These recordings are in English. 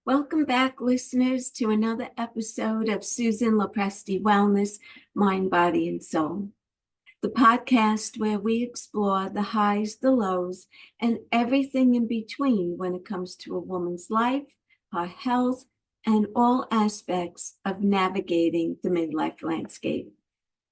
Welcome back, listeners, to another episode of Susan Lopresti Wellness, Mind, Body, and Soul, the podcast where we explore the highs, the lows, and everything in between when it comes to a woman's life, her health, and all aspects of navigating the midlife landscape.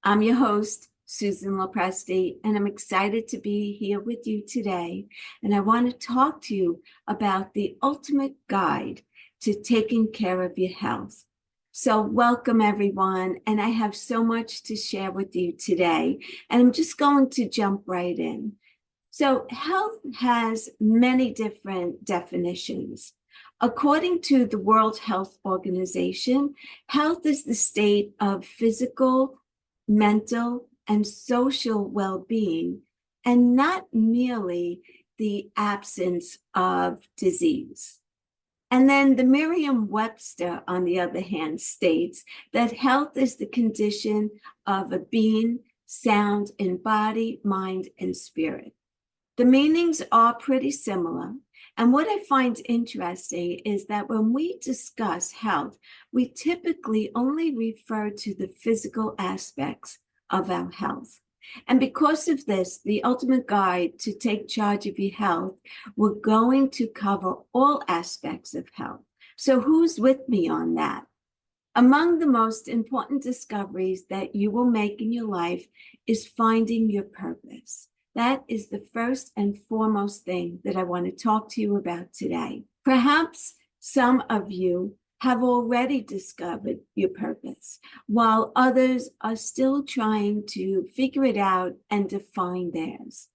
I'm your host, Susan Lopresti, and I'm excited to be here with you today. And I want to talk to you about the ultimate guide to taking care of your health. So welcome, everyone. And I have so much to share with you today. And I'm just going to jump right in. So health has many different definitions. According to the World Health Organization, health is the state of physical, mental, and social well-being, and not merely the absence of disease. And then the Merriam-Webster, on the other hand, states that health is the condition of a being sound in body, mind, and spirit. The meanings are pretty similar. And what I find interesting is that when we discuss health, we typically only refer to the physical aspects of our health. And because of this, the ultimate guide to take charge of your health, we're going to cover all aspects of health. So who's with me on that? Among the most important discoveries that you will make in your life is finding your purpose. That is the first and foremost thing that I want to talk to you about today. Perhaps some of you have already discovered your purpose, while others are still trying to figure it out and define theirs.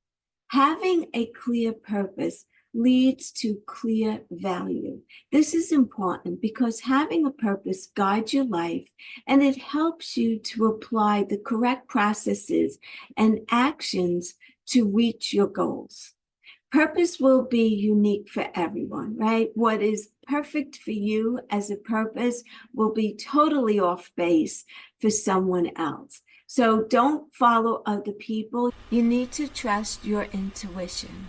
Having a clear purpose leads to clear value. This is important because having a purpose guides your life, and it helps you to apply the correct processes and actions to reach your goals. Purpose will be unique for everyone, right? What is perfect for you as a purpose will be totally off base for someone else. So don't follow other people. You need to trust your intuition.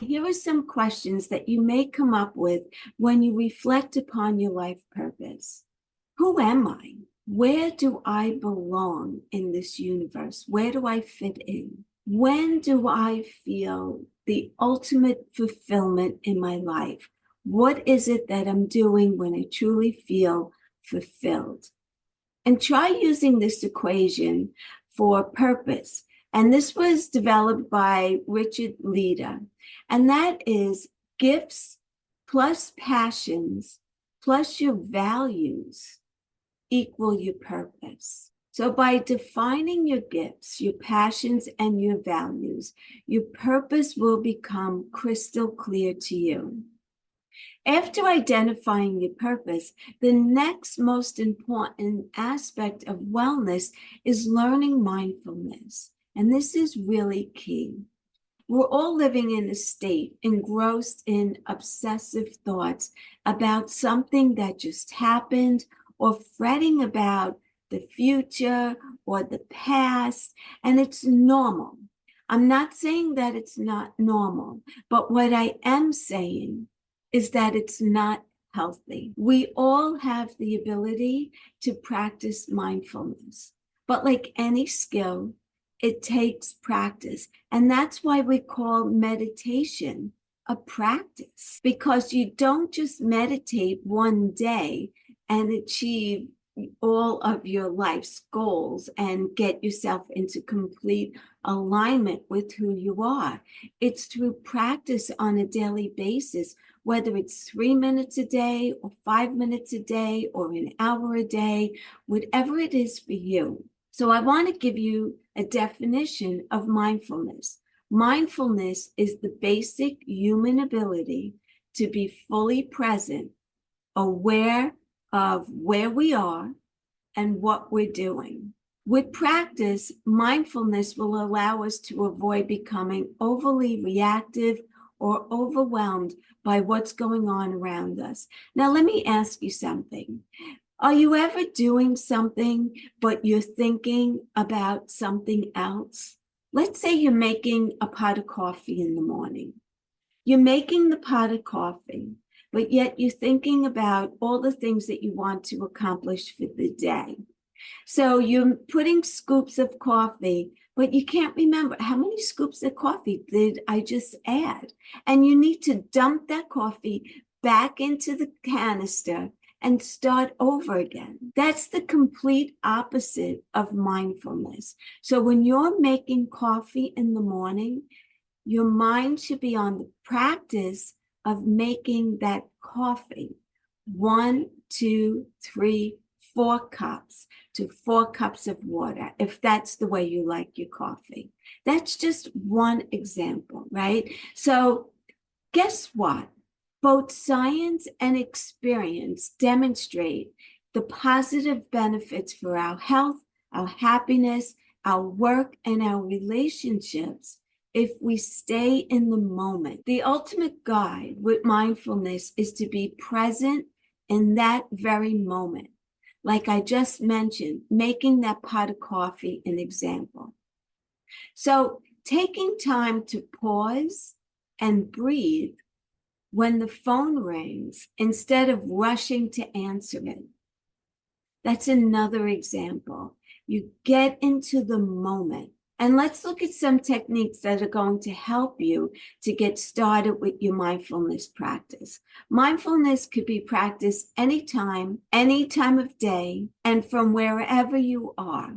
Here are some questions that you may come up with when you reflect upon your life purpose. Who am I? Where do I belong in this universe? Where do I fit in? When do I feel the ultimate fulfillment in my life? What is it that I'm doing when I truly feel fulfilled? And try using this equation for purpose. And this was developed by Richard Leder. And that is gifts plus passions plus your values equal your purpose. So by defining your gifts, your passions, and your values, your purpose will become crystal clear to you. After identifying your purpose, the next most important aspect of wellness is learning mindfulness. And this is really key. We're all living in a state engrossed in obsessive thoughts about something that just happened, or fretting about the future or the past, and it's normal. I'm not saying that it's not normal, but what I am saying is that it's not healthy. We all have the ability to practice mindfulness, but like any skill, it takes practice. And that's why we call meditation a practice, because you don't just meditate one day and achieve all of your life's goals and get yourself into complete alignment with who you are. It's through practice on a daily basis, whether it's 3 minutes a day or 5 minutes a day or an hour a day, whatever it is for you. So I want to give you a definition of mindfulness. Mindfulness is the basic human ability to be fully present, aware of where we are and what we're doing. With practice, mindfulness will allow us to avoid becoming overly reactive or overwhelmed by what's going on around us. Now, let me ask you something. Are you ever doing something, but you're thinking about something else? Let's say you're making a pot of coffee in the morning. You're making the pot of coffee, but yet you're thinking about all the things that you want to accomplish for the day. So you're putting scoops of coffee, but you can't remember how many scoops of coffee did I just add? And you need to dump that coffee back into the canister and start over again. That's the complete opposite of mindfulness. So when you're making coffee in the morning, your mind should be on the practice of making that coffee. 1, 2, 3, 4 cups to 4 cups of water, if that's the way you like your coffee. That's just one example, right? So guess what? Both science and experience demonstrate the positive benefits for our health, our happiness, our work, and our relationships if we stay in the moment. The ultimate guide with mindfulness is to be present in that very moment. Like I just mentioned, making that pot of coffee an example. So taking time to pause and breathe when the phone rings instead of rushing to answer it. That's another example. You get into the moment. And let's look at some techniques that are going to help you to get started with your mindfulness practice. Mindfulness could be practiced anytime, any time of day, and from wherever you are.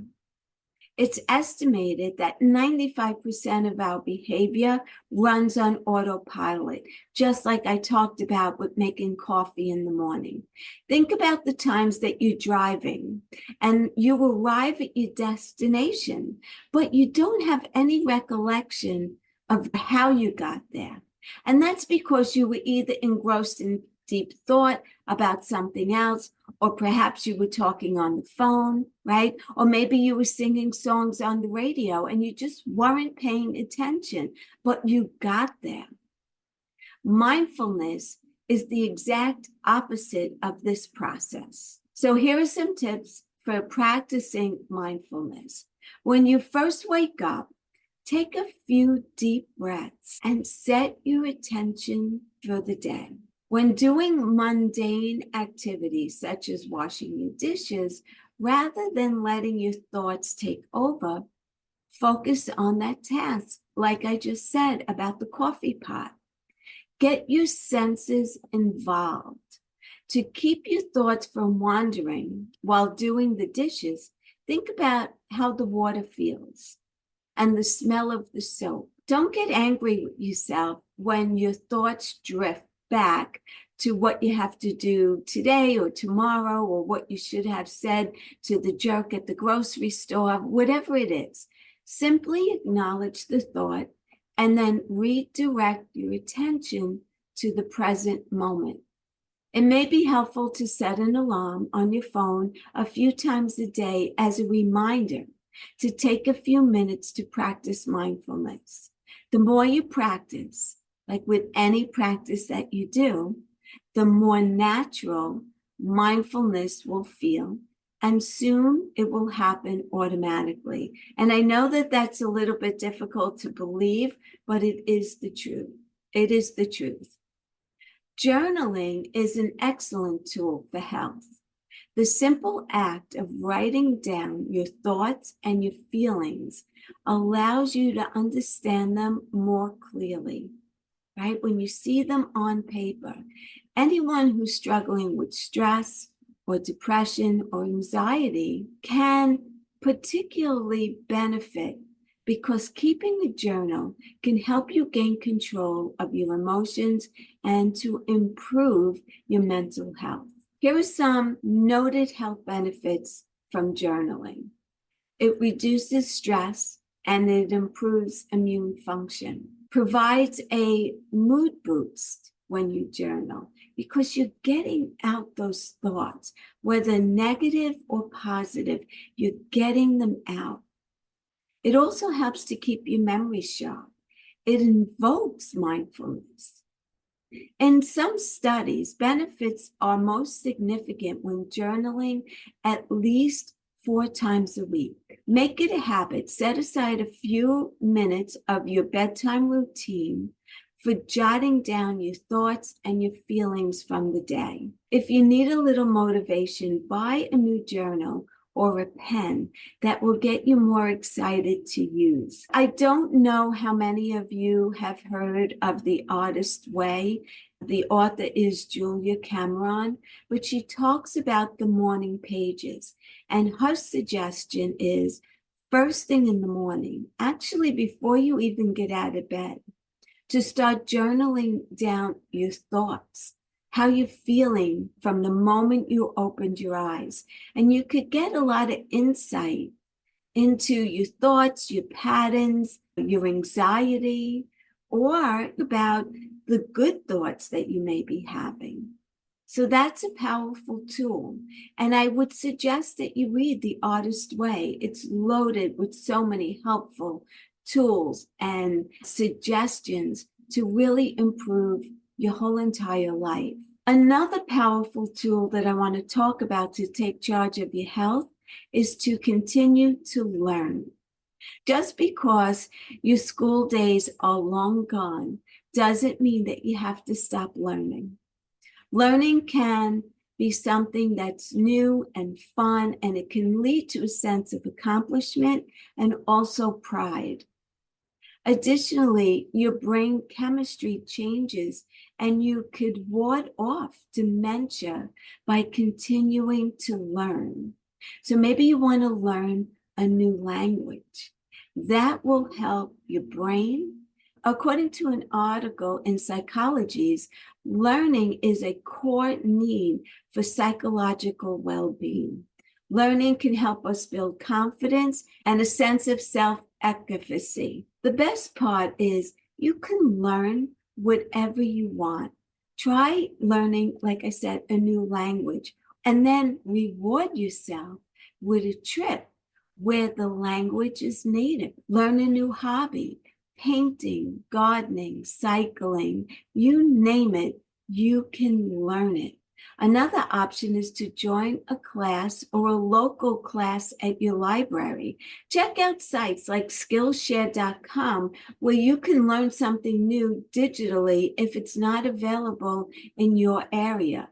It's estimated that 95% of our behavior runs on autopilot, just like I talked about with making coffee in the morning. Think about the times that you're driving and you arrive at your destination, but you don't have any recollection of how you got there. And that's because you were either engrossed in deep thought about something else, or perhaps you were talking on the phone, right? Or maybe you were singing songs on the radio and you just weren't paying attention, but you got there. Mindfulness is the exact opposite of this process. So here are some tips for practicing mindfulness. When you first wake up, take a few deep breaths and set your attention for the day. When doing mundane activities such as washing your dishes, rather than letting your thoughts take over, focus on that task, like I just said about the coffee pot. Get your senses involved. To keep your thoughts from wandering while doing the dishes, think about how the water feels and the smell of the soap. Don't get angry with yourself when your thoughts drift back to what you have to do today or tomorrow, or what you should have said to the jerk at the grocery store, whatever it is. Simply acknowledge the thought and then redirect your attention to the present moment. It may be helpful to set an alarm on your phone a few times a day as a reminder to take a few minutes to practice mindfulness. The more you practice, like with any practice that you do, the more natural mindfulness will feel, and soon it will happen automatically. And I know that that's a little bit difficult to believe, but it is the truth. It is the truth. Journaling is an excellent tool for health. The simple act of writing down your thoughts and your feelings allows you to understand them more clearly, right? When you see them on paper, anyone who's struggling with stress or depression or anxiety can particularly benefit, because keeping a journal can help you gain control of your emotions and to improve your mental health. Here are some noted health benefits from journaling. It reduces stress and it improves immune function. Provides a mood boost when you journal, because you're getting out those thoughts, whether negative or positive, you're getting them out. It also helps to keep your memory sharp. It invokes mindfulness. In some studies, benefits are most significant when journaling at least 4 times a week. Make it a habit. Set aside a few minutes of your bedtime routine for jotting down your thoughts and your feelings from the day. If you need a little motivation, buy a new journal or a pen that will get you more excited to use. I don't know how many of you have heard of The Artist's Way. The author is Julia Cameron, but she talks about the morning pages. And her suggestion is first thing in the morning, actually before you even get out of bed, to start journaling down your thoughts, how you're feeling from the moment you opened your eyes. And you could get a lot of insight into your thoughts, your patterns, your anxiety, or about the good thoughts that you may be having. So that's a powerful tool. And I would suggest that you read The Artist's Way. It's loaded with so many helpful tools and suggestions to really improve your whole entire life. Another powerful tool that I want to talk about to take charge of your health is to continue to learn. Just because your school days are long gone doesn't mean that you have to stop learning. Learning can be something that's new and fun, and it can lead to a sense of accomplishment and also pride. Additionally, your brain chemistry changes and you could ward off dementia by continuing to learn. So maybe you want to learn a new language. That will help your brain. According to an article in Psychologies, learning is a core need for psychological well-being. Learning can help us build confidence and a sense of self-efficacy. The best part is you can learn whatever you want. Try learning, like I said, a new language, and then reward yourself with a trip where the language is native. Learn a new hobby, painting, gardening, cycling, you name it, you can learn it. Another option is to join a class or a local class at your library. Check out sites like Skillshare.com where you can learn something new digitally if it's not available in your area.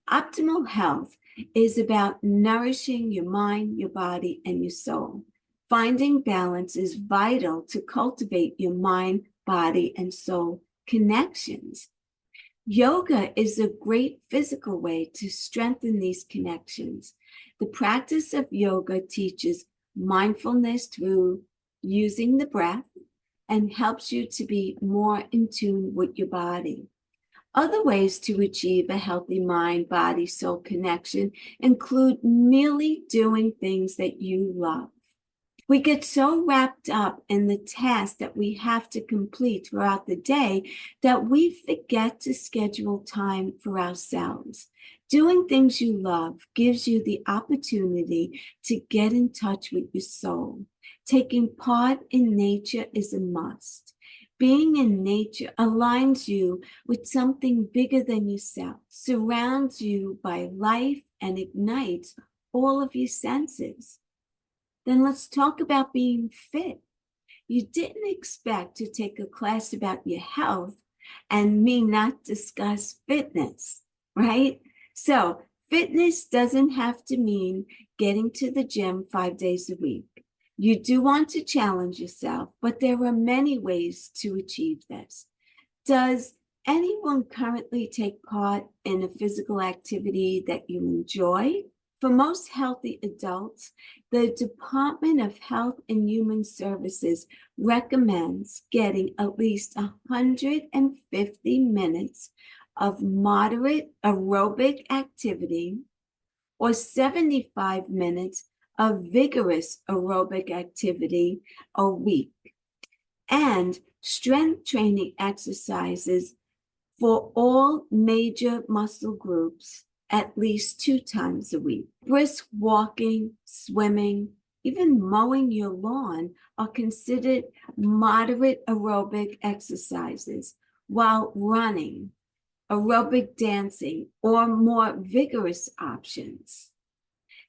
Optimal health is about nourishing your mind, your body, and your soul. Finding balance is vital to cultivate your mind, body, and soul connections. Yoga is a great physical way to strengthen these connections. The practice of yoga teaches mindfulness through using the breath and helps you to be more in tune with your body. Other ways to achieve a healthy mind, body, soul connection include merely doing things that you love. We get so wrapped up in the tasks that we have to complete throughout the day that we forget to schedule time for ourselves. Doing things you love gives you the opportunity to get in touch with your soul. Taking part in nature is a must. Being in nature aligns you with something bigger than yourself, surrounds you by life, and ignites all of your senses. Then let's talk about being fit. You didn't expect to take a class about your health and me not discuss fitness, right? So fitness doesn't have to mean getting to the gym 5 days a week. You do want to challenge yourself, but there are many ways to achieve this. Does anyone currently take part in a physical activity that you enjoy? For most healthy adults, the Department of Health and Human Services recommends getting at least 150 minutes of moderate aerobic activity or 75 minutes of vigorous aerobic activity a week, and strength training exercises for all major muscle groups at least 2 times a week. Brisk walking, swimming, even mowing your lawn are considered moderate aerobic exercises, while running, aerobic dancing, or more vigorous options.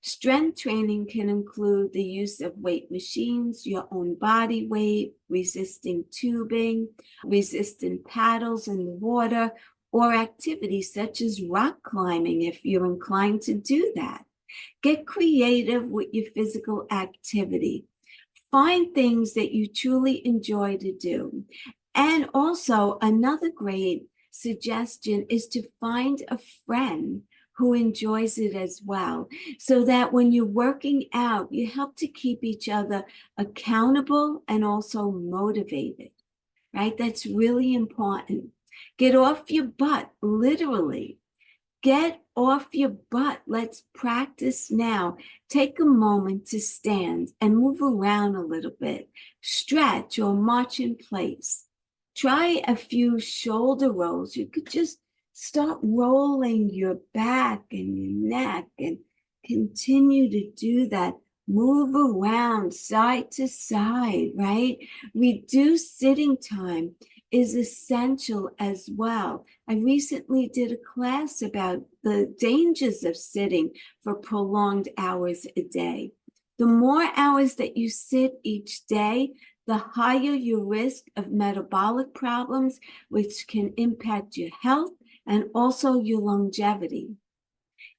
Strength training can include the use of weight machines, your own body weight, resisting tubing, resistant paddles in the water, or activities such as rock climbing if you're inclined to do that. Get creative with your physical activity. Find things that you truly enjoy to do. And also, another great suggestion is to find a friend who enjoys it as well, so that when you're working out, you help to keep each other accountable and also motivated, right? That's really important. Get off your butt, literally. Get off your butt. Let's practice now. Take a moment to stand and move around a little bit. Stretch or march in place. Try a few shoulder rolls. You could just start rolling your back and your neck and continue to do that. Move around side to side, right? Reduce sitting time is essential as well. I recently did a class about the dangers of sitting for prolonged hours a day. The more hours that you sit each day, the higher your risk of metabolic problems, which can impact your health and also your longevity.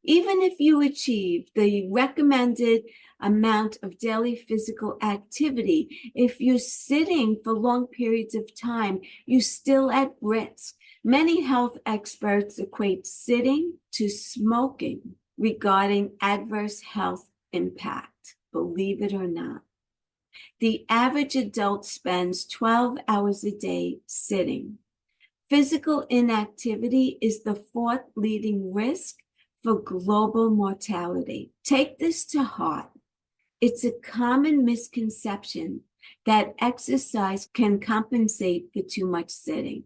Even if you achieve the recommended amount of daily physical activity, if you're sitting for long periods of time, you're still at risk. Many health experts equate sitting to smoking regarding adverse health impact, believe it or not. The average adult spends 12 hours a day sitting. Physical inactivity is the fourth leading risk for global mortality. Take this to heart. It's a common misconception that exercise can compensate for too much sitting.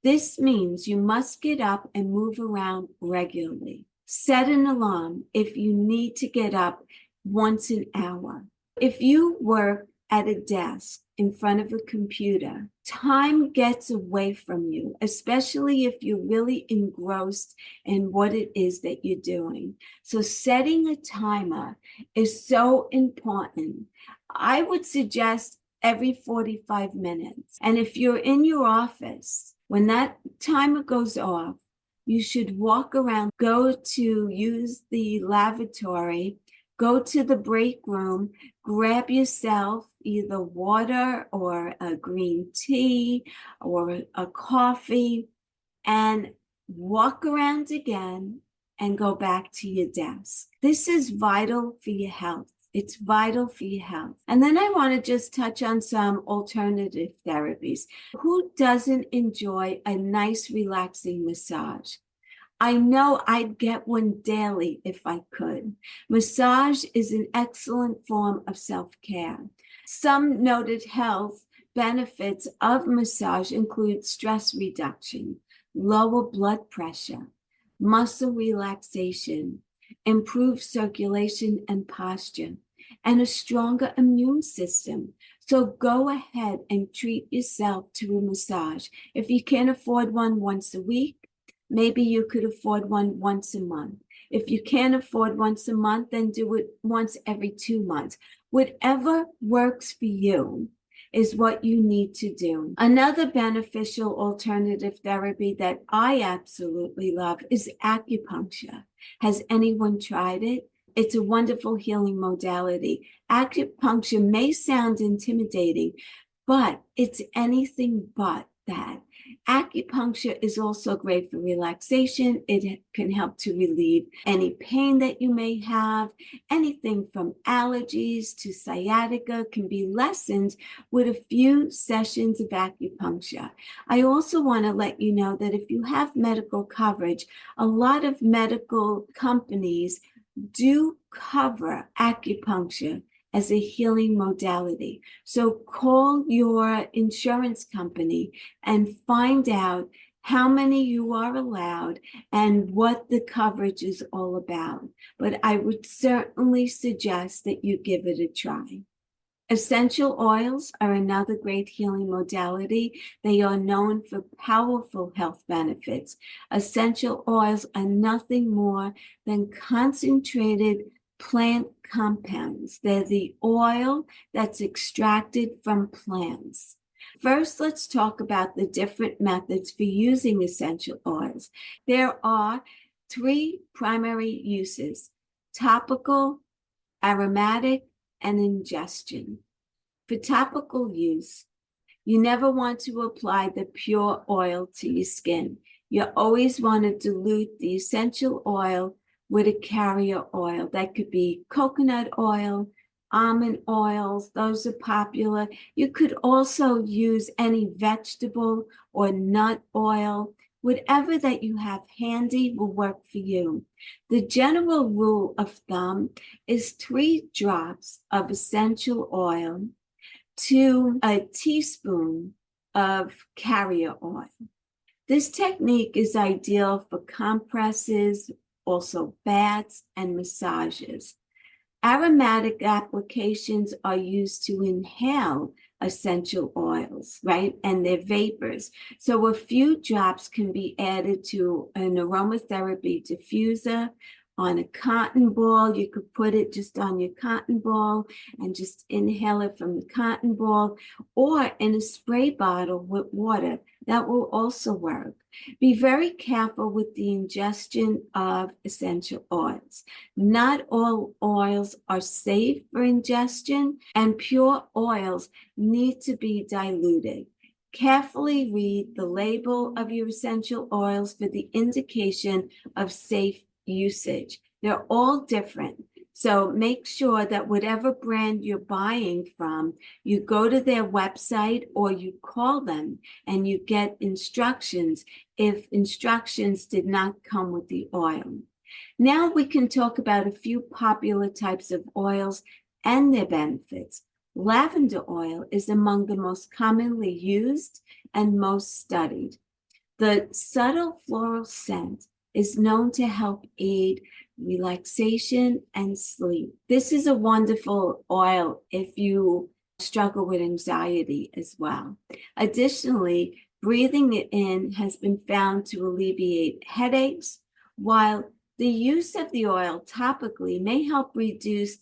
This means you must get up and move around regularly. Set an alarm if you need to get up once an hour. If you work at a desk in front of a computer, time gets away from you, especially if you're really engrossed in what it is that you're doing. So setting a timer is so important. I would suggest every 45 minutes. And if you're in your office, when that timer goes off, you should walk around, go to use the lavatory, go to the break room, grab yourself either water or a green tea or a coffee, and walk around again and go back to your desk. This is vital for your health. It's vital for your health. And then I want to just touch on some alternative therapies. Who doesn't enjoy a nice, relaxing massage? I know I'd get one daily if I could. Massage is an excellent form of self-care. Some noted health benefits of massage include stress reduction, lower blood pressure, muscle relaxation, improved circulation and posture, and a stronger immune system. So go ahead and treat yourself to a massage. If you can't afford one once a week, maybe you could afford one once a month. If you can't afford once a month, then do it once every 2 months. Whatever works for you is what you need to do. Another beneficial alternative therapy that I absolutely love is acupuncture. Has anyone tried it? It's a wonderful healing modality. Acupuncture may sound intimidating, but it's anything but that. Acupuncture is also great for relaxation. It can help to relieve any pain that you may have. Anything from allergies to sciatica can be lessened with a few sessions of acupuncture. I also want to let you know that if you have medical coverage, a lot of medical companies do cover acupuncture as a healing modality. So call your insurance company and find out how many you are allowed and what the coverage is all about. But I would certainly suggest that you give it a try. Essential oils are another great healing modality. They are known for powerful health benefits. Essential oils are nothing more than concentrated plant compounds. They're the oil that's extracted from plants. First, let's talk about the different methods for using essential oils. There are three primary uses: topical, aromatic, and ingestion. For topical use, you never want to apply the pure oil to your skin. You always want to dilute the essential oil with a carrier oil. That could be coconut oil, almond oils, those are popular. You could also use any vegetable or nut oil. Whatever that you have handy will work for you. The general rule of thumb is 3 drops of essential oil to a teaspoon of carrier oil. This technique is ideal for compresses, also baths and massages. Aromatic applications are used to inhale essential oils, right? And they're vapors. So a few drops can be added to an aromatherapy diffuser on a cotton ball. You could put it just on your cotton ball and just inhale it from the cotton ball, or in a spray bottle with water. That will also work. Be very careful with the ingestion of essential oils. Not all oils are safe for ingestion, and pure oils need to be diluted. Carefully read the label of your essential oils for the indication of safe usage. They're all different. So make sure that whatever brand you're buying from, you go to their website or you call them and you get instructions if instructions did not come with the oil. Now we can talk about a few popular types of oils and their benefits. Lavender oil is among the most commonly used and most studied. The subtle floral scent is known to help aid relaxation and sleep. This is a wonderful oil if you struggle with anxiety as well. Additionally, breathing it in has been found to alleviate headaches, while the use of the oil topically may help reduce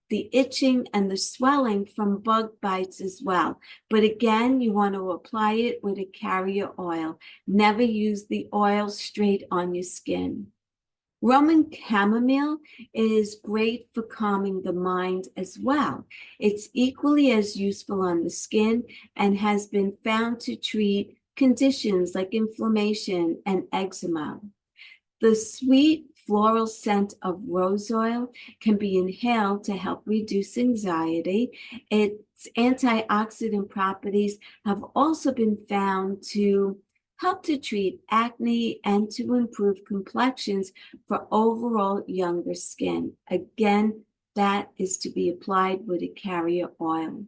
the itching and the swelling from bug bites as well. But again, you want to apply it with a carrier oil. Never use the oil straight on your skin. Roman chamomile is great for calming the mind as well. It's equally as useful on the skin and has been found to treat conditions like inflammation and eczema. The sweet floral scent of rose oil can be inhaled to help reduce anxiety. Its antioxidant properties have also been found to help to treat acne and to improve complexions for overall younger skin. Again, that is to be applied with a carrier oil.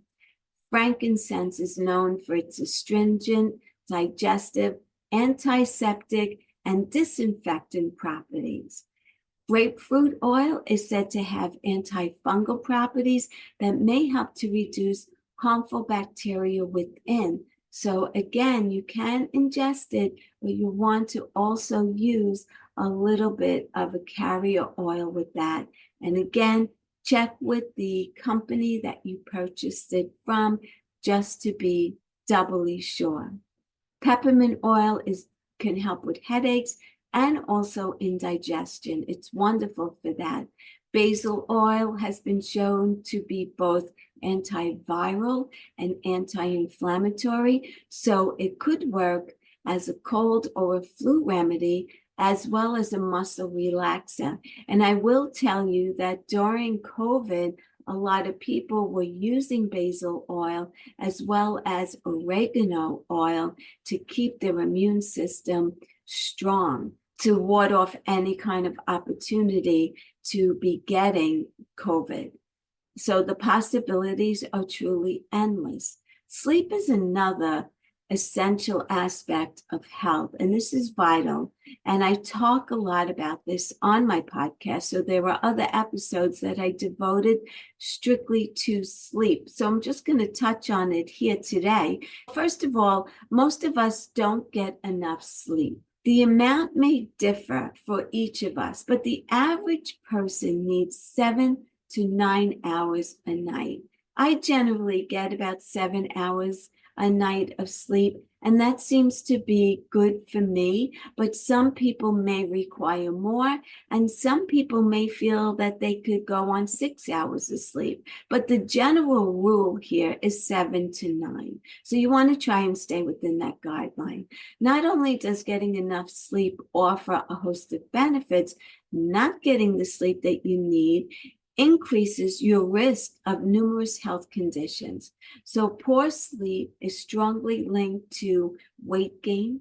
Frankincense is known for its astringent, digestive, antiseptic, and disinfectant properties. Grapefruit oil is said to have antifungal properties that may help to reduce harmful bacteria within. So again, you can ingest it, but you want to also use a little bit of a carrier oil with that. And again, check with the company that you purchased it from just to be doubly sure. Peppermint oil can help with headaches and also indigestion. It's wonderful for that. Basil oil has been shown to be both antiviral and anti-inflammatory, so it could work as a cold or a flu remedy as well as a muscle relaxer. And I will tell you that during COVID, a lot of people were using basil oil as well as oregano oil to keep their immune system strong, to ward off any kind of opportunity to be getting COVID. So the possibilities are truly endless. Sleep is another essential aspect of health, and this is vital. And I talk a lot about this on my podcast. So there are other episodes that I devoted strictly to sleep. So I'm just going to touch on it here today. First of all, most of us don't get enough sleep. The amount may differ for each of us, but the average person needs 7 to 9 hours a night. I generally get about 7 hours a night of sleep, and that seems to be good for me, but some people may require more, and some people may feel that they could go on 6 hours of sleep. But the general rule here is 7 to 9. So you want to try and stay within that guideline. Not only does getting enough sleep offer a host of benefits, not getting the sleep that you need increases your risk of numerous health conditions. So poor sleep is strongly linked to weight gain.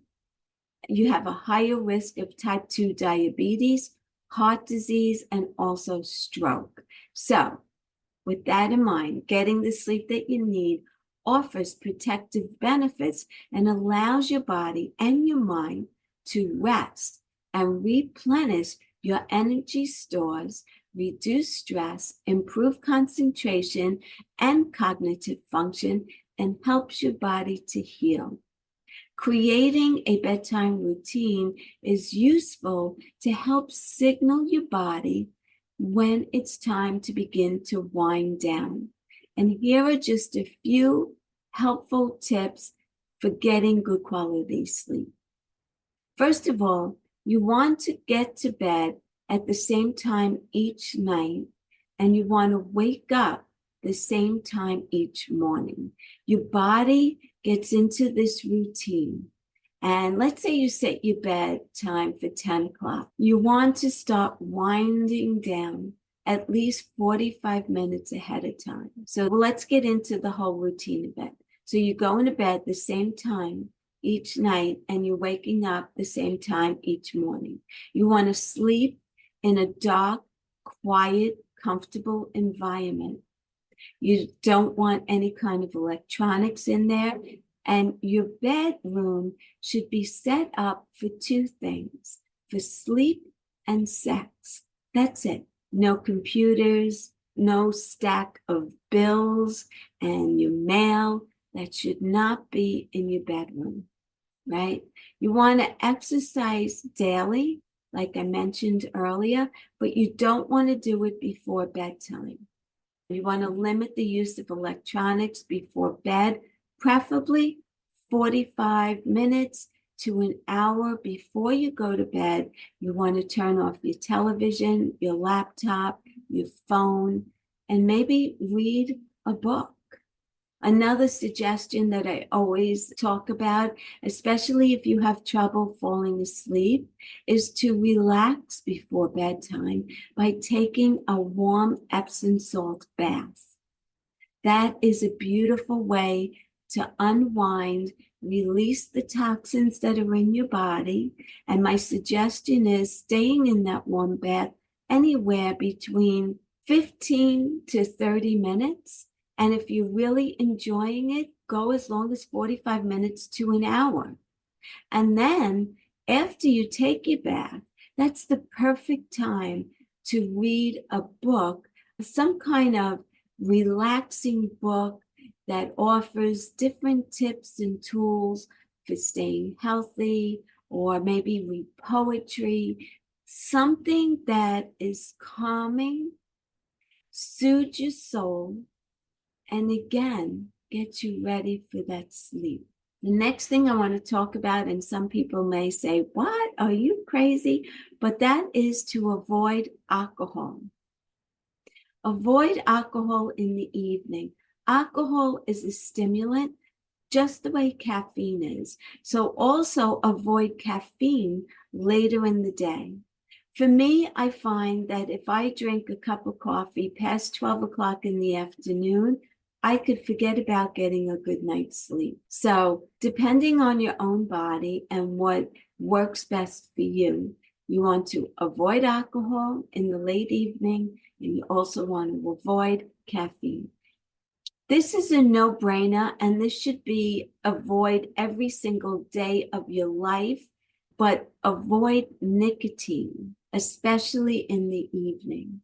You have a higher risk of type 2 diabetes, heart disease, and also stroke. So with that in mind, getting the sleep that you need offers protective benefits and allows your body and your mind to rest and replenish your energy stores, reduce stress, improve concentration and cognitive function, and helps your body to heal. Creating a bedtime routine is useful to help signal your body when it's time to begin to wind down. And here are just a few helpful tips for getting good quality sleep. First of all, you want to get to bed at the same time each night, and you want to wake up the same time each morning. Your body gets into this routine. And let's say you set your bedtime for 10 o'clock. You want to start winding down at least 45 minutes ahead of time. So let's get into the whole routine of it. So you go into bed the same time each night, and you're waking up the same time each morning. You want to sleep in a dark, quiet, comfortable environment. You don't want any kind of electronics in there. And your bedroom should be set up for two things: for sleep and sex. That's it. No computers, no stack of bills and your mail. That should not be in your bedroom, right? You want to exercise daily, like I mentioned earlier, but you don't want to do it before bedtime. You want to limit the use of electronics before bed, preferably 45 minutes to an hour before you go to bed. You want to turn off your television, your laptop, your phone, and maybe read a book. Another suggestion that I always talk about, especially if you have trouble falling asleep, is to relax before bedtime by taking a warm Epsom salt bath. That is a beautiful way to unwind, release the toxins that are in your body. And my suggestion is staying in that warm bath anywhere between 15 to 30 minutes. And if you're really enjoying it, go as long as 45 minutes to an hour. And then after you take your bath, that's the perfect time to read a book, some kind of relaxing book that offers different tips and tools for staying healthy, or maybe read poetry, something that is calming, soothes your soul, and again, get you ready for that sleep. The next thing I want to talk about, and some people may say, what, are you crazy? But that is to avoid alcohol. Avoid alcohol in the evening. Alcohol is a stimulant, just the way caffeine is. So also avoid caffeine later in the day. For me, I find that if I drink a cup of coffee past 12 o'clock in the afternoon, I could forget about getting a good night's sleep. So depending on your own body and what works best for you, you want to avoid alcohol in the late evening, and you also want to avoid caffeine. This is a no-brainer, and this should be avoid every single day of your life, but avoid nicotine, especially in the evening,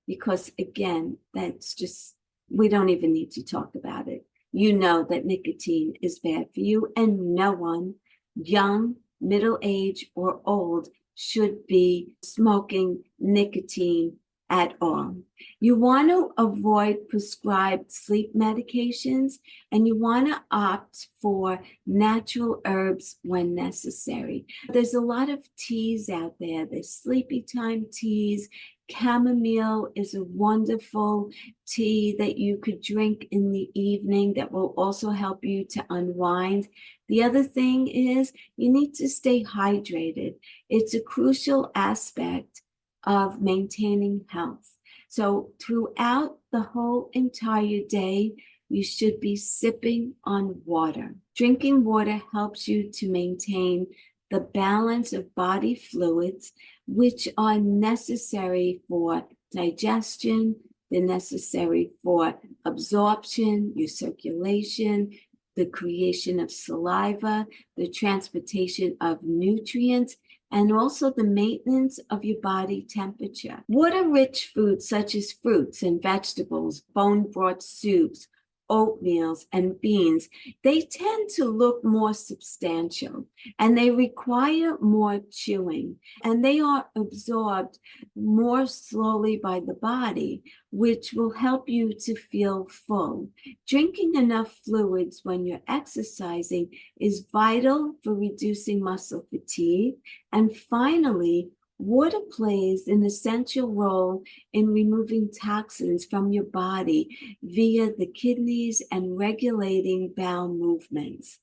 because again, that's just, we don't even need to talk about it. You know that nicotine is bad for you, and no one, young middle age, or old should be smoking nicotine at all. You want to avoid prescribed sleep medications, and you want to opt for natural herbs when necessary. There's a lot of teas out there. There's sleepy time teas. Chamomile is a wonderful tea that you could drink in the evening that will also help you to unwind. The other thing is you need to stay hydrated. It's a crucial aspect of maintaining health. So throughout the whole entire day, you should be sipping on water. Drinking water helps you to maintain the balance of body fluids, which are necessary for digestion, they're necessary for absorption, your circulation, the creation of saliva, the transportation of nutrients, and also the maintenance of your body temperature. Water-rich foods such as fruits and vegetables, bone-broth soups, oatmeals, and beans, they tend to look more substantial and they require more chewing, and they are absorbed more slowly by the body, which will help you to feel full. Drinking enough fluids when you're exercising is vital for reducing muscle fatigue. And finally, water plays an essential role in removing toxins from your body via the kidneys and regulating bowel movements.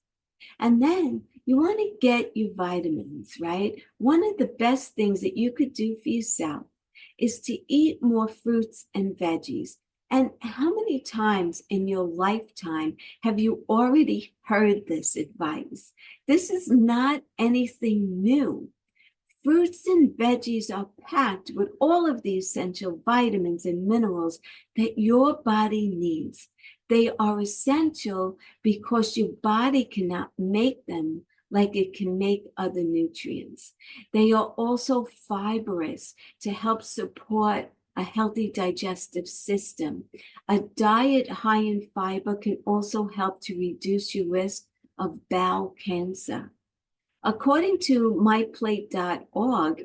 And then you want to get your vitamins, right? One of the best things that you could do for yourself is to eat more fruits and veggies. And how many times in your lifetime have you already heard this advice? This is not anything new. Fruits and veggies are packed with all of the essential vitamins and minerals that your body needs. They are essential because your body cannot make them like it can make other nutrients. They are also fibrous to help support a healthy digestive system. A diet high in fiber can also help to reduce your risk of bowel cancer. According to myplate.org,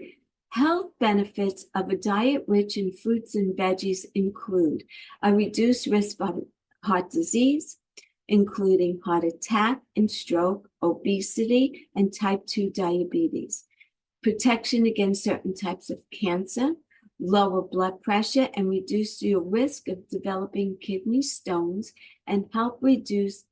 health benefits of a diet rich in fruits and veggies include a reduced risk of heart disease, including heart attack and stroke, obesity, and type 2 diabetes, protection against certain types of cancer, lower blood pressure, and reduce your risk of developing kidney stones, and help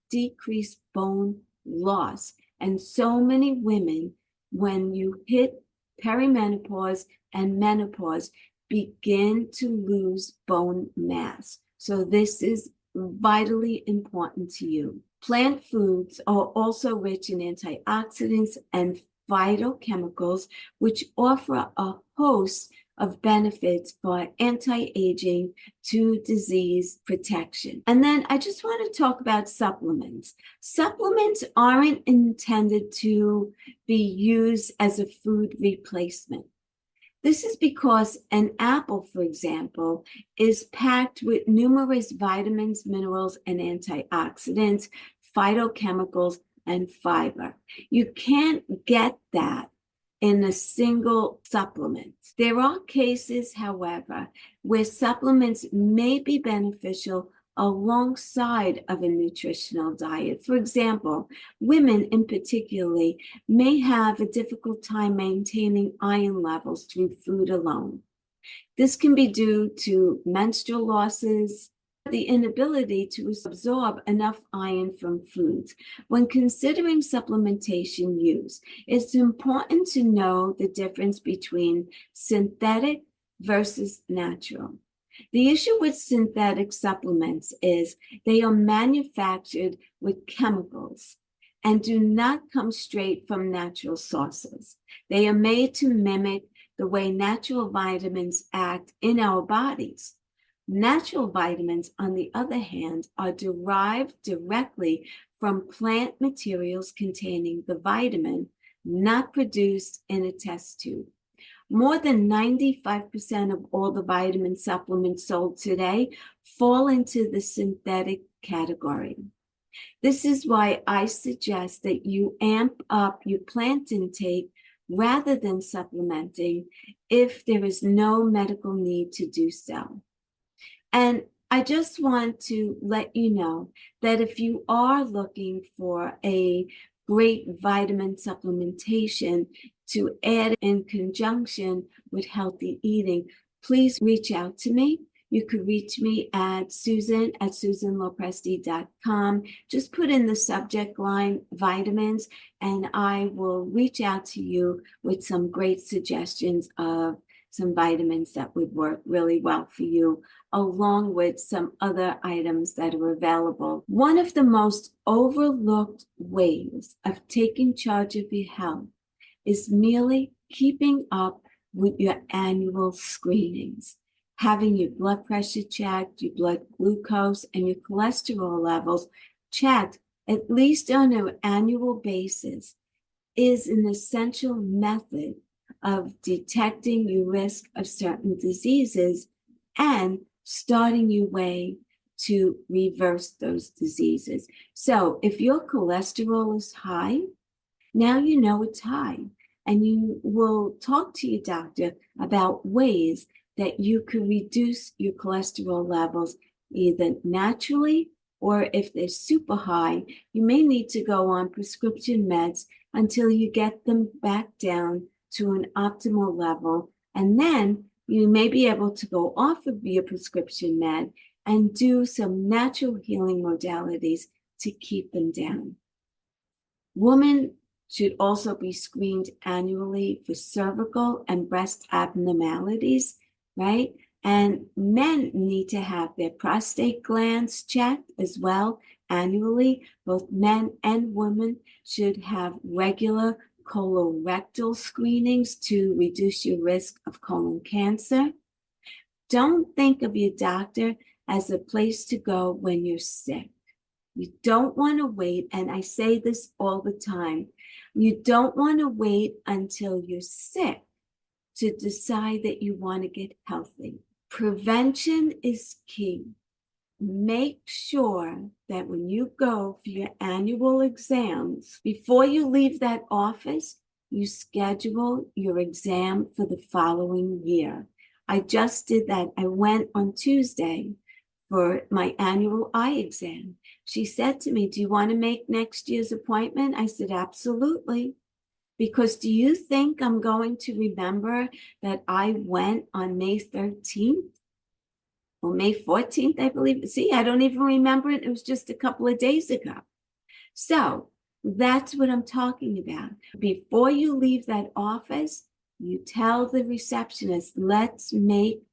decrease bone loss. And so many women, when you hit perimenopause and menopause, begin to lose bone mass. So this is vitally important to you. Plant foods are also rich in antioxidants and phytochemicals, which offer a host of benefits for anti-aging to disease protection. And then I just want to talk about supplements. Supplements aren't intended to be used as a food replacement. This is because an apple, for example, is packed with numerous vitamins, minerals, and antioxidants, phytochemicals, and fiber. You can't get that in a single supplement. There are cases, however, where supplements may be beneficial alongside of a nutritional diet. For example, women in particular may have a difficult time maintaining iron levels through food alone. This can be due to menstrual losses, the inability to absorb enough iron from foods. When considering supplementation use, it's important to know the difference between synthetic versus natural. The issue with synthetic supplements is they are manufactured with chemicals and do not come straight from natural sources. They are made to mimic the way natural vitamins act in our bodies. Natural vitamins, on the other hand, are derived directly from plant materials containing the vitamin, not produced in a test tube. More than 95% of all the vitamin supplements sold today fall into the synthetic category. This is why I suggest that you amp up your plant intake rather than supplementing if there is no medical need to do so. And I just want to let you know that if you are looking for a great vitamin supplementation to add in conjunction with healthy eating, please reach out to me. You could reach me at susan@susanlopresti.com. Just put in the subject line vitamins, and I will reach out to you with some great suggestions of some vitamins that would work really well for you, along with some other items that are available. One of the most overlooked ways of taking charge of your health is merely keeping up with your annual screenings, having your blood pressure checked, your blood glucose, and your cholesterol levels checked at least on an annual basis is an essential method of detecting your risk of certain diseases and starting your way to reverse those diseases. So if your cholesterol is high, now you know it's high, and you will talk to your doctor about ways that you can reduce your cholesterol levels either naturally, or if they're super high, you may need to go on prescription meds until you get them back down to an optimal level. And then you may be able to go off of your prescription med and do some natural healing modalities to keep them down. Women should also be screened annually for cervical and breast abnormalities, right? And men need to have their prostate glands checked as well annually. Both men and women should have regular colorectal screenings to reduce your risk of colon cancer. Don't think of your doctor as a place to go when you're sick. You don't want to wait, and I say this all the time, you don't want to wait until you're sick to decide that you want to get healthy. Prevention is key. Make sure that when you go for your annual exams, before you leave that office, you schedule your exam for the following year. I just did that. I went on Tuesday for my annual eye exam. She said to me, "Do you want to make next year's appointment?" I said, "Absolutely." Because do you think I'm going to remember that I went on May 13th? Or May 14th, I believe. See, I don't even remember it. It was just a couple of days ago. So that's what I'm talking about. Before you leave that office, you tell the receptionist, let's make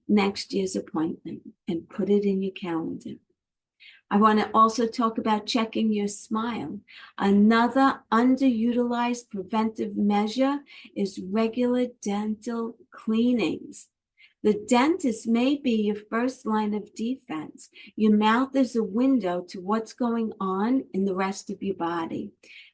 next year's appointment, and put it in your calendar. I want to also talk about checking your smile. Another underutilized preventive measure is regular dental cleanings. The dentist may be your first line of defense. Your mouth is a window to what's going on in the rest of your body.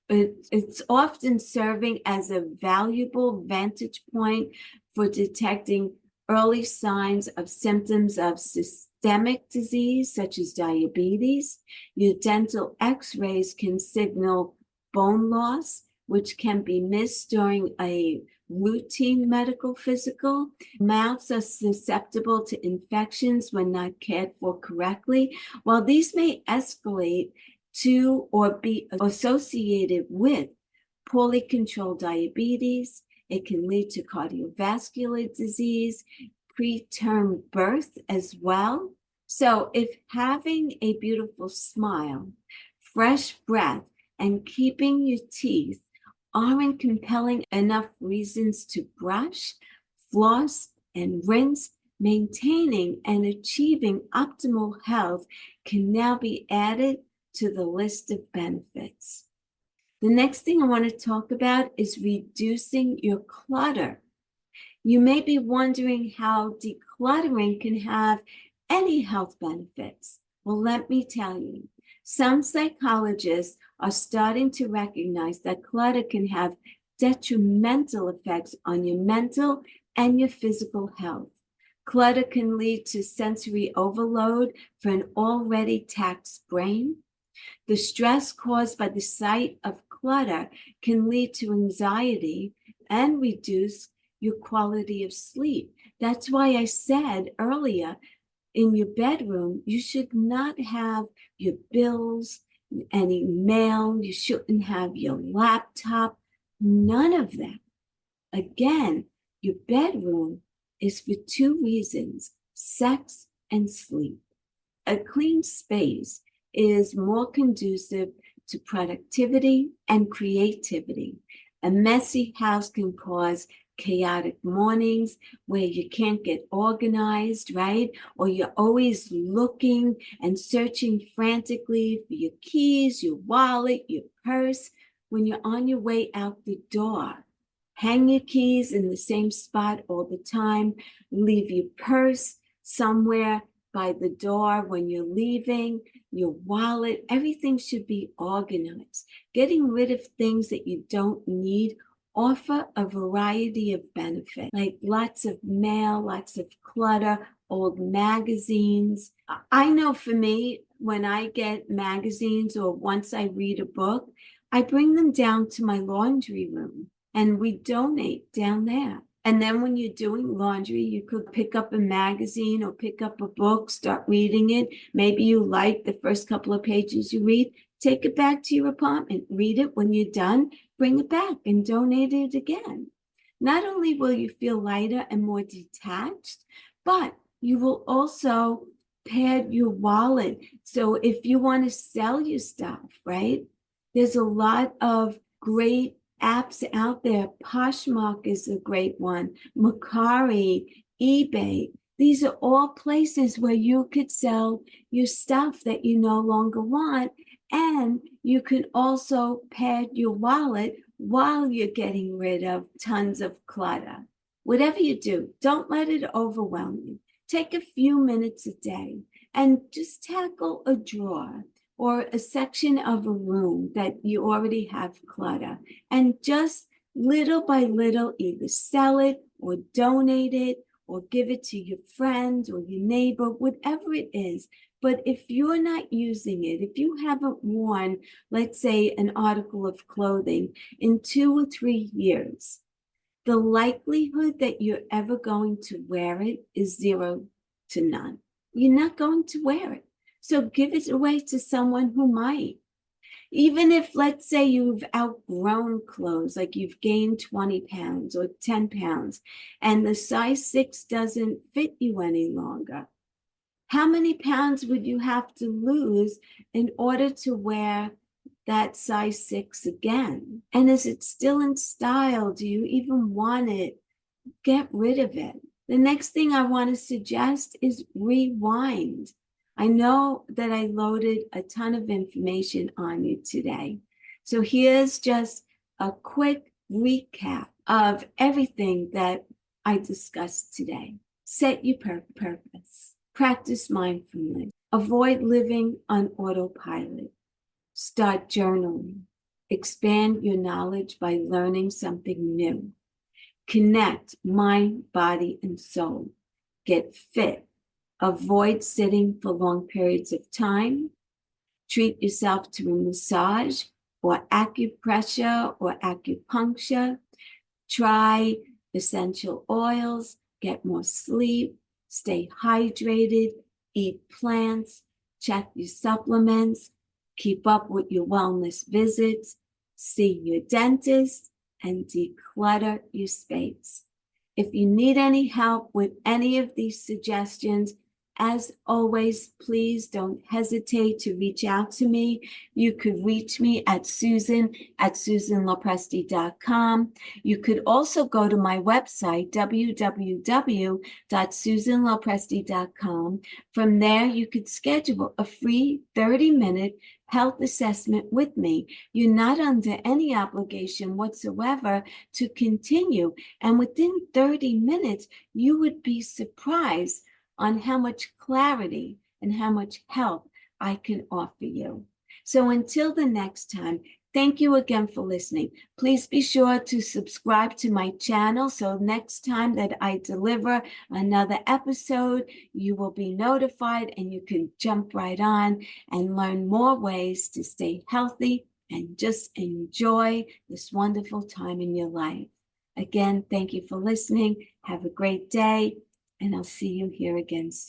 It's often serving as a valuable vantage point for detecting early signs of symptoms of systemic disease, such as diabetes. Your dental x-rays can signal bone loss, which can be missed during a routine medical physical. Mouths are susceptible to infections when not cared for correctly. While these may escalate to or be associated with poorly controlled diabetes, it can lead to cardiovascular disease, preterm birth as well. So if having a beautiful smile, fresh breath, and keeping your teeth aren't compelling enough reasons to brush, floss, and rinse, maintaining and achieving optimal health can now be added to the list of benefits. The next thing I want to talk about is reducing your clutter. You may be wondering how decluttering can have any health benefits. Well, let me tell you. Some psychologists are starting to recognize that clutter can have detrimental effects on your mental and your physical health. Clutter can lead to sensory overload for an already taxed brain. The stress caused by the sight of clutter can lead to anxiety and reduce your quality of sleep. That's why I said earlier, in your bedroom, you should not have your bills, any mail, you shouldn't have your laptop, none of that. Again, your bedroom is for two reasons: sex and sleep. A clean space is more conducive to productivity and creativity. A messy house can cause chaotic mornings where you can't get organized, right? Or you're always looking and searching frantically for your keys, your wallet, your purse when you're on your way out the door. Hang your keys in the same spot all the time. Leave your purse somewhere by the door when you're leaving, your wallet, everything should be organized. Getting rid of things that you don't need offer a variety of benefits, like lots of mail, lots of clutter, old magazines. I know for me, when I get magazines or once I read a book, I bring them down to my laundry room and we donate down there. And then when you're doing laundry, you could pick up a magazine or pick up a book, start reading it. Maybe you like the first couple of pages you read, take it back to your apartment, read it. When you're done, bring it back and donate it again. Not only will you feel lighter and more detached, but you will also pad your wallet. So if you want to sell your stuff, right? There's a lot of great apps out there. Poshmark is a great one. Mercari, eBay. These are all places where you could sell your stuff that you no longer want. And you can also pad your wallet while you're getting rid of tons of clutter. Whatever you do, don't let it overwhelm you. Take a few minutes a day and just tackle a drawer or a section of a room that you already have clutter, and just little by little either sell it or donate it or give it to your friend or your neighbor, whatever it is. But if you're not using it, if you haven't worn, let's say, an article of clothing in 2 or 3 years, the likelihood that you're ever going to wear it is 0 to none. You're not going to wear it. So give it away to someone who might. Even if, let's say, you've outgrown clothes, like you've gained 20 pounds or 10 pounds, and the size 6 doesn't fit you any longer. How many pounds would you have to lose in order to wear that size 6 again? And is it still in style? Do you even want it? Get rid of it. The next thing I want to suggest is rewind. I know that I loaded a ton of information on you today. So here's just a quick recap of everything that I discussed today. Set your purpose. Practice mindfulness. Avoid living on autopilot. Start journaling. Expand your knowledge by learning something new. Connect mind, body, and soul. Get fit. Avoid sitting for long periods of time. Treat yourself to a massage or acupressure or acupuncture. Try essential oils. Get more sleep. Stay hydrated. Eat plants. Check your supplements. Keep up with your wellness visits. See your dentist and declutter your space. If you need any help with any of these suggestions, as always, please don't hesitate to reach out to me. You could reach me at susan@susanlopresti.com. You could also go to my website, www.susanlopresti.com. From there, you could schedule a free 30-minute health assessment with me. You're not under any obligation whatsoever to continue. And within 30 minutes, you would be surprised on how much clarity and how much help I can offer you. So until the next time, Thank you again for listening. Please be sure to subscribe to my channel so next time that I deliver another episode, you will be notified and you can jump right on and learn more ways to stay healthy and just enjoy this wonderful time in your life. Again, thank you for listening. Have a great day, and I'll see you here again soon.